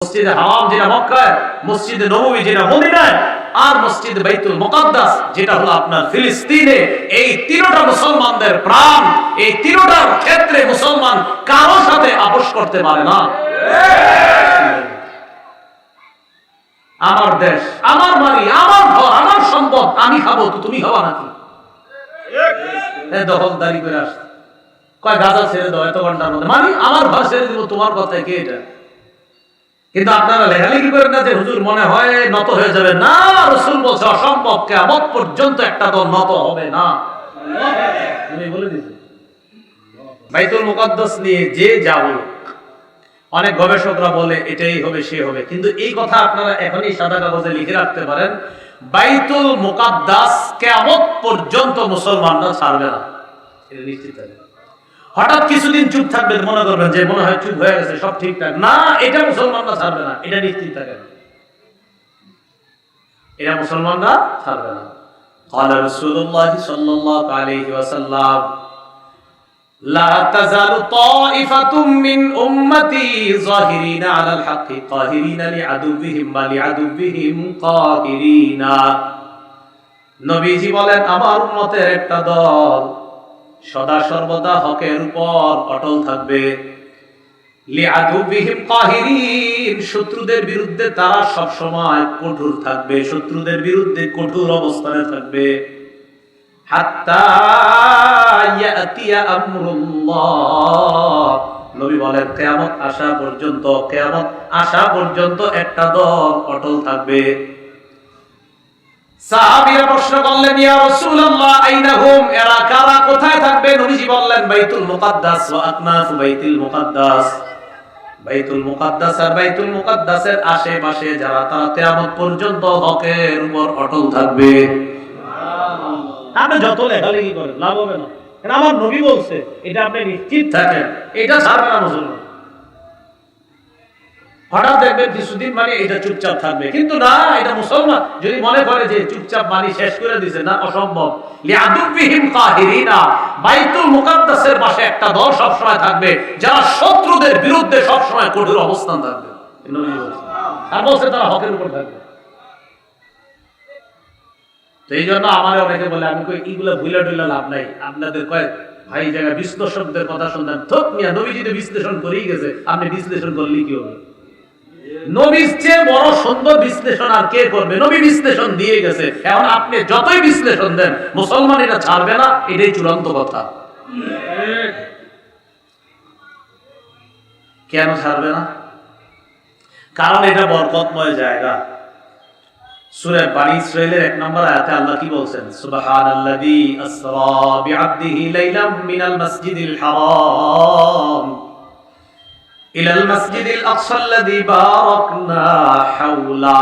মসজিদে হারাম যেটা মক্কায়, মসজিদে নববী যেটা মদিনায়, আর মসজিদ বাইতুল মুকাদ্দাস যেটা হলো আপনার ফিলিস্তিনে। এই তিনটা মুসলমানদের প্রাণ। এই তিনটার ক্ষেত্রে মুসলমান কারো সাথে আপোষ করতে পারে না। আমার দেশ, আমার বাড়ি, আমার ঘর, আমার সম্পদ, আমি খাবো তো তুমি খাবা নাকি? দখলদারি করে আসছে, কয় গাজা ছেড়ে দাও এত ঘন্টার মধ্যে, মানে আমার ঘর ছেড়ে দিব, তোমার কথায় কে এটা? কিন্তু আপনারা লেখালেখি করেন না যে হুজুর মনে হয় নত হয়ে যাবে। না, রাসূল বলছে অসম্ভব, কিয়ামত পর্যন্ত একটা দল নত হবে না। আমি বলে দিছি বাইতুল মুকাদ্দাস নিয়ে যে যা বলুক, অনেক গবেষকরা বলে এটাই হবে সে হবে, কিন্তু এই কথা আপনারা এখনই সাদা কাগজে লিখে রাখতে পারেন, বাইতুল মুকাদ্দাস কিয়ামত পর্যন্ত মুসলমানরা ছাড়বে না, এটা নিশ্চিত থাকবে। হঠাৎ কিছুদিন চুপ থাকবে, মনে করবেন যে মনে হয় চুপ হয়ে গেছে, সব ঠিকঠাক, না, এটা মুসলমানরা ছাড়বে না, এটা নিশ্চিত থাকেন, এটা মুসলমানরা ছাড়বে না। قال رسول الله صلى الله عليه وسلم لا تزال طائفة من أمتي ظاهرين على الحق قاهرين لعدوهم ولعدوهم قاهرين। নবীজি বলেন আমার উম্মতের একটা দল সদা সর্বদা হকের উপর অটল থাকবে, লিআদুবিহিম কাহিরিন, শত্রুদের বিরুদ্ধে তারা সব সময় কঠোর থাকবে, শত্রুদের বিরুদ্ধে কঠোর অবস্থানে থাকবে, হাত্তা ইয়াতিয়া আমরুল্লাহ, নবী বলেন কিয়ামত আসা পর্যন্ত, কিয়ামত আসা পর্যন্ত একটা দল অটল থাকবে। সাহাবীরা প্রশ্ন করলেন ইয়া রাসূলুল্লাহ আইনা হুম, এরা কারা, কোথায় থাকবে? নবীজি বললেন বাইতুল মুকাদ্দাস ওয়া আকনাফু বাইতুল মুকাদ্দাস, বাইতুল মুকাদ্দাস আর বাইতুল মুকাদ্দাসের আশেপাশে যারা, তারা কিয়ামত পর্যন্ত হকের উপর অটল থাকবে। সুবহানাল্লাহ। আপনি যত লেখালেখি করেন লাভ হবে না, কারণ আমার নবী বলছে, এটা আপনি নিশ্চিত থাকেন, এটা ছাড়বে না মুসলমান। হঠাৎ দেখবেন কিছুদিন মানে এটা চুপচাপ থাকবে, কিন্তু না, এটা মুসলমান যদি মনে করে যে চুপচাপ মানি শেষ করে দিছে, না, অসম্ভব। লিআদুবিহিম কাহিরিনা, বাইতুল মুকাদ্দাসের পাশে একটা দল সব সময় থাকবে যারা শত্রুদের বিরুদ্ধে সব সময় কঠোর অবস্থান থাকবে, আর বলছে তারা হকের উপর থাকবে। তো এই জন্য আমার অনেকে বলে, আমি কই এইগুলা ভুলা টুলা লাভ নাই, আপনাদের কয় ভাই জায়গা বিশ্লেষকদের কথা শুনতেন, থোক মিয়া, নবী যদি বিশ্লেষণ করেই গেছে, আপনি বিশ্লেষণ করলেই কি হবে? নবীর চেয়ে বড় সুন্দর বিশ্লেষণ আর কে করবে? নবী বিশ্লেষণ দিয়ে গেছে, এখন আপনি যতই বিশ্লেষণ দেন মুসলমান এটা ছাড়বে না, এটাই চূড়ান্ত কথা। কেন ছাড়বে না? কারণ এটা বরকতময় জায়গা। সূরা বনী ইসরাঈলের 1 নম্বর আয়াতে আল্লাহ কি বলছেন? সুবহানাল্লাযী আসরা বিআবদিহি লাইলাম মিনাল মাসজিদিল হারাম ইলাল মাসজিদিল আকসাল্লাযী বারাকনা হাওলা।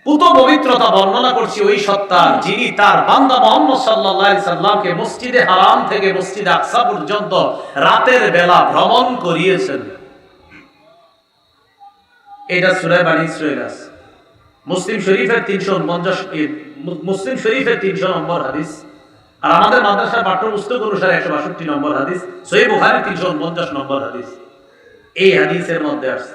পুত পবিত্রতা বর্ণনা করছি ওই সত্তার, যিনি তার বান্দা মুহাম্মদ সাল্লাল্লাহু আলাইহি সাল্লামকে মসজিদে হারাম থেকে মসজিদে আকসা পর্যন্ত রাতের বেলা ভ্রমণ করিয়েছেন। এটা সূরা বনী ইসরাঈল আছে, মুসলিম শরীফের 349 নম্বর হাদিস, আর আমাদের মাদ্রাসার পাঠ্যপুস্তক অনুসারে 162 নম্বর হাদিস, সহিহ বুখারী 349 নম্বর হাদিস। এই হাদিসের মধ্যে আছে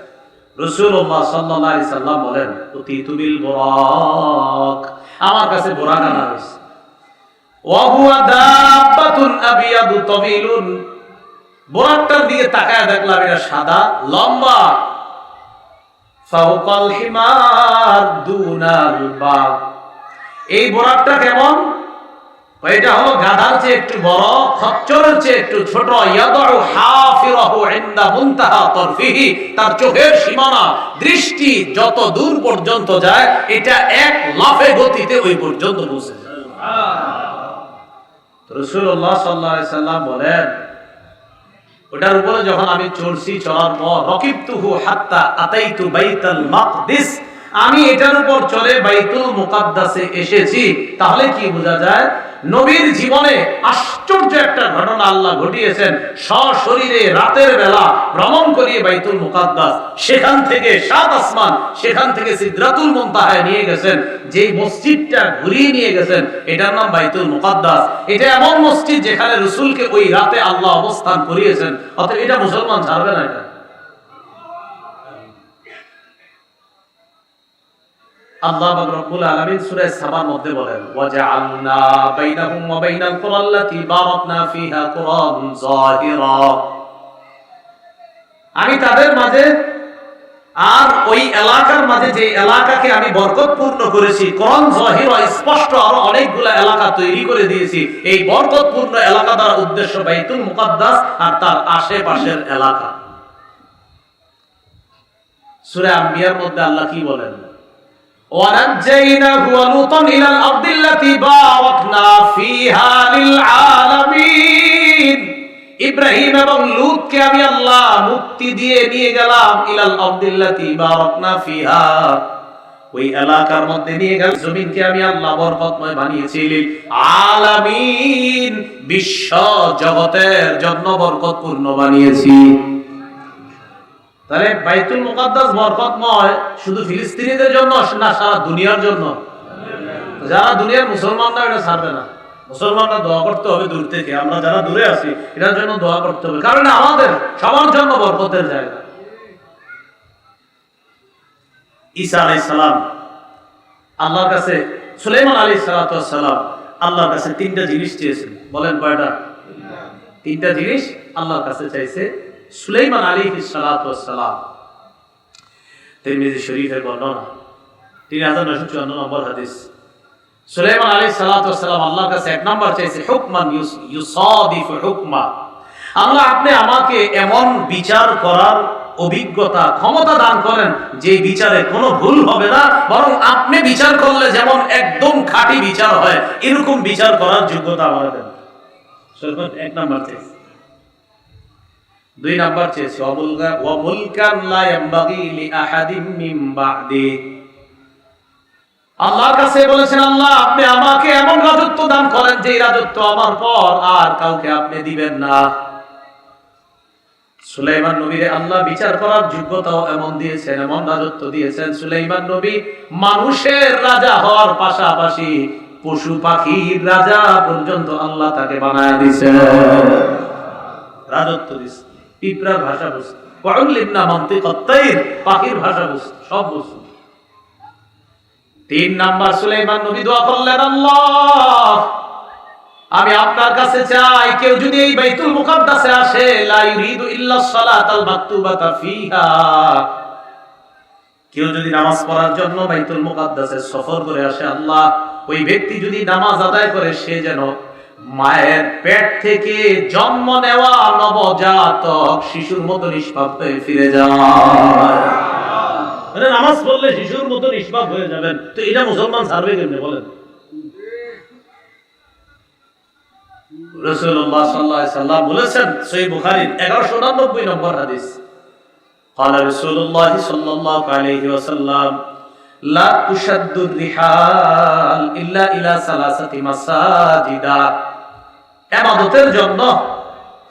রাসূলুল্লাহ সাল্লাল্লাহু আলাইহি সাল্লাম বলেন, উতিতু বিল বুরাক, আমার কাছে বুরাক আনা হয়েছে, ওয়া হুয়া দাব্বাতুন আবিয়াদু তাবিলুন, বুরাকটার দিকে তাকায় দেখলাম এটা সাদা লম্বা, ফাওকাল হিমার দুনাল বাগ। এই বুরাকটা কেমন? এটা হলো গাধার চেয়ে একটু বড়, খচ্চরের চেয়ে একটু ছোট। ইয়াদউ হাফিরাহু ইনদা মুনতাহা তারফিহি, তার চোখের সীমানা, দৃষ্টি যত দূর পর্যন্ত যায়, এটা এক লাফে গতিতে ওই পর্যন্ত পৌঁছে যায়। সুবহানাল্লাহ। রাসূলুল্লাহ সাল্লাল্লাহু আলাইহি সাল্লাম বলেন, ওটার উপরে যখন আমি চড়ছি, চড়ার পর রাকিবতুহু হাত্তা আতাইতু বাইতুল মাকদিস, আমি এটার উপর চলে বাইতুল মুকাদ্দাসে এসেছি। তাহলে কি বোঝা যায়? নবীর জীবনে আশ্চর্য একটা ঘটনা আল্লাহ ঘটিয়েছেন, সশরীরে রাতের বেলা ভ্রমণ করিয়ে বাইতুল মুকাদ্দাস, সেখান থেকে 7 আসমান, সেখান থেকে সিদরাতুল মুনতাহায় নিয়ে গেছেন, যেই মসজিদটা ঘুরিয়ে নিয়ে গেছেন, এটার নাম বাইতুল মুকাদ্দাস। এটা এমন মসজিদ যেখানে রাসূলকে ওই রাতে আল্লাহ অবস্থান করিয়েছেন, অতএব এটা মুসলমান ছাড়বে না। এটা আল্লাহ পাক রব্বুল আলামিন সূরা সাবার মধ্যে বলেন ওয়াজআলনা বাইনাহুম ওয়া বাইনাল কুরাল্লাতী বারাকনা ফিহা কুরান যাহিরা, আমি তাদের মাঝে আর ওই এলাকার মাঝে যে এলাকাকে আমি বরকতপূর্ণ করেছি, কোরআন যাহিরা স্পষ্ট আরো অনেকগুলো এলাকা তৈরি করে দিয়েছি। এই বরকতপূর্ণ এলাকা দ্বারা উদ্দেশ্য বাইতুল মুকাদ্দাস আর তার আশেপাশের এলাকা। সূরা আম্বিয়ার মধ্যে আল্লাহ কি বলেন? وَنَجَّيْنَاهُ وَلُوطًا إِلَى الْأَرْضِ الَّتِي بَارَكْنَا فِيهَا لِلْعَالَمِينَ। ইব্রাহিম এবং লূতকে আমি আল্লাহ মুক্তি দিয়ে নিয়ে গেলাম ইলাল আরদিল্লাতি বারাকনা ফিহা, ওই এলাকার মধ্যে নিয়ে গেলাম, জমিনকে আমি আল্লাহ বরকতময় বানিয়েছি লিল আলামিন, বিশ্ব জগতের জন্য বরকতপূর্ণ বানিয়েছি। তাহলে বাইতুল মুকাদ্দাস বরকতময় শুধু ফিলিস্তিনিদের জন্য না সারা দুনিয়ার জন্য? যারা দুনিয়ার মুসলমানরা এটা ছাড়বে না। মুসলমানরা দোয়া করতে হবে দূর থেকে, আমরা যারা দূরে আছি এটার জন্য দোয়া করতে হবে, কারণ আমাদের সবার জন্য বরকতের জায়গা। ঈসা আলাইহিস সালাম আল্লাহর কাছে, সুলাইমান আলাইহিস সালাম আল্লাহর কাছে তিনটা জিনিস চেয়েছেন। বলেন কয়টা? তিনটা জিনিস আল্লাহর কাছে চাইছে সুলাইমান আলাইহিস সালাম। তিরমিজি শরীফের বর্ণনা 3954 নম্বর হাদিস। সুলাইমান আলাইহিস সালাম আল্লাহর কাছে এক নাম্বার চাইছে হুকমান ইউসাদিফু হুকমা, আল্লাহ আপনি আমাকে এমন বিচার করার অভিজ্ঞতা ক্ষমতা দান করেন যে বিচারে কোনো ভুল হবে না, বরং আপনি বিচার করলে যেমন একদম খাঁটি বিচার হয় এরকম বিচার করার যোগ্যতা আমার দেন। এক নাম্বার চাইছে। দুই নাম্বার চেয়েছে ওয়া মুলকান লা ইয়ামবাগি লি আহাদিন মিন বা'দি, আল্লাহর কাছে বলেছেন আল্লাহ আপনি আমাকে এমন রাজত্ব দান করেন যে রাজত্ব আমার পর আর কাউকে আপনি দিবেন না। সুলাইমান নবীরে আল্লাহ বিচার করার যোগ্যতাও এমন দিয়েছেন, এমন রাজত্ব দিয়েছেন, সুলাইমান নবী মানুষের রাজা হওয়ার পাশাপাশি পশু পাখির রাজা পর্যন্ত আল্লাহ তাকে বানায় দিয়েছেন, রাজত্ব দিয়েছেন। পিঁপড়ার ভাষা বুঝতে, ওয়াউল্লিমনা মানতিকাত তাইর, পাখির ভাষা বুঝতে, সব বুঝতে। তিন নাম্বার সুলাইমান নবী দোয়া করলেন আল্লাহ আমি আপনার কাছে চাই কেউ যদি এই বাইতুল মুকাদ্দাসে আসে লা ইউরিদু ইল্লা সালাতাল মাকতুবাতা ফিহা, কেউ যদি নামাজ পড়ার জন্য বাইতুল মুকাদ্দাসে সফর করে আসে আল্লাহ ওই ব্যক্তি যদি নামাজ আদায় করে সে যেন মায়ের পেট থেকে জন্ম নেওয়া নবজাতক শিশুর মতো নিষ্পাপ হয়ে ফিরে যায়। মানে নামাজ পড়লে শিশুর মতো নিষ্পাপ হয়ে যাবেন, তো এটা মুসলমান ছাড়বে কেমনে বলেন? রাসূলুল্লাহ সাল্লাল্লাহু আলাইহি সাল্লাম বলেছেন সহিহ বুখারীর 1199 নম্বর হাদিস, قال رسول الله صلى الله عليه وسلم لا تشد الرحال الا الى ثلاثه مساجد, ইবাদতের জন্য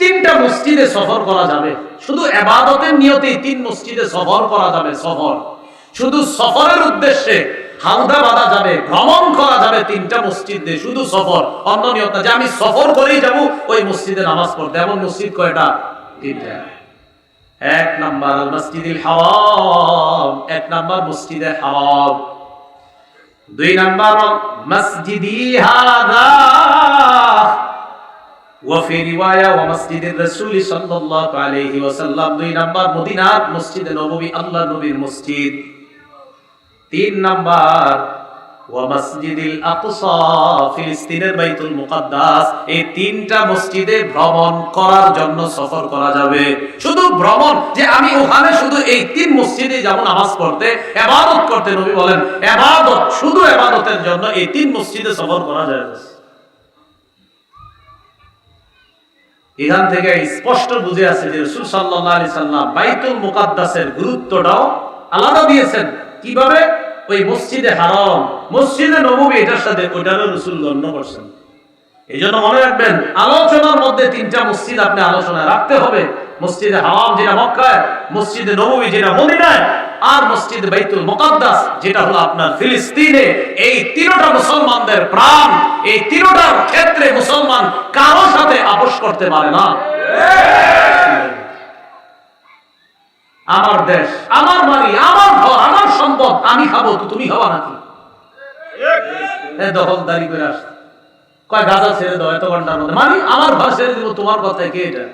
তিনটা মসজিদে সফর করা যাবে, শুধু ইবাদতের নিয়তে তিন মসজিদে সফর করা যাবে। সফর শুধু সফরের উদ্দেশ্যে হালদা বাঁধা যাবে, ভ্রমণ করা যাবে তিনটা মসজিদে, শুধু সফর, অন্য নিয়ত না যে আমি সফর করেই যাব ওই মসজিদে নামাজ পড়তে। এমন মসজিদ কয়টা? তিনটা। এক নাম্বার আল মসজিদুল হারাম, এক নাম্বার মসজিদে হারাম। দুই নাম্বার মসজিদি হাযা ওয়া ফি রিওয়ায়া ওয়া মসজিদের রাসূল সাল্লাল্লাহু আলাইহি ওয়াসাল্লাম। দুই নাম্বার মদিনার মসজিদে নববী, আল্লাহর নবীর মসজিদ। তিন নাম্বার ওয়া মসজিদুল আকসা, ফিলিস্তিনের বাইতুল মুকাদ্দাস। এই তিনটা মসজিদে ভ্রমণ করার জন্য সফর করা যাবে। শুধু ভ্রমণ যে আমি ওখানে শুধু এই তিন মসজিদে যাব নামাজ পড়তে, ইবাদত করতে, নবী বলেন ইবাদত, শুধু ইবাদতের জন্য এই তিন মসজিদে সফর করা যায়। এখান থেকে স্পষ্ট বুঝে আছে যে রাসূল সাল্লাল্লাহু আলাইহি সাল্লাম বাইতুল মুকাদ্দাসের গুরুত্বটাও আলাদা দিয়েছেন। কিভাবে? ওই মসজিদে হারাম, মসজিদে নববী, এটার সাথে ওইটারও রাসূল গণ্য করছেন। এইজন্য মনে রাখবেন আলোচনার মধ্যে তিনটা মসজিদ আপনি আলোচনায় রাখতে হবে। মসজিদে হারাম যেটা মক্কায়, মসজিদে নববী যেটা মদিনায়, আর মসজিদ বাইতুল মুকাদ্দাস যেটা হলো আপনার ফিলিস্তিনে। এই তিনটা মুসলমানদের প্রাণ, এই তিনটার ক্ষেত্রে মুসলমান কারো সাথে আপোষ করতে পারে না। আমার দেশ, আমার বাড়ি, আমার ঘর, আমার সন্তান সম্পদ আমি খাবো তো তুমি খাবা নাকি? দখলদারি করে আসছে, কয় গাঁজা ছেড়ে দাও এত ঘন্টার মধ্যে, মানে আমার ঘর ছেড়ে দিব, তোমার কথায় কে এটা?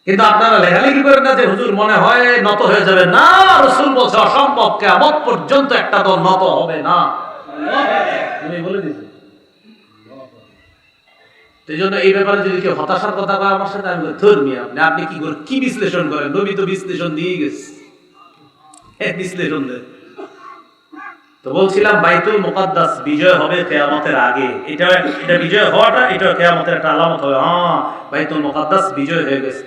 কিন্তু আপনারা লেখালেখি করেন না যে হুজুর মনে হয় নত হয়ে যাবে। না, রাসূল বলছে অসম্ভব, কিয়ামত পর্যন্ত একটা দল নত হবে না। তুমি বলে দিয়েছো। এই জন্য এই ব্যাপারে যদি কেউ হতাশার কথা কয় আমার সাথে, আমি ধর্মীয় আপনি কি করে কি বিশ্লেষণ করেন? নবী তো বিশ্লেষণ দিয়ে গেছে, বিশ্লেষণ দেয়। তো বলছিলাম বাইতুল মুকাদ্দাস বিজয় হবে কিয়ামতের আগে। এটা বিজয় হওয়াটা এটা কিয়ামতের একটা আলামত হবে। হ্যাঁ, বাইতুল মুকাদ্দাস বিজয় হয়ে গেছে।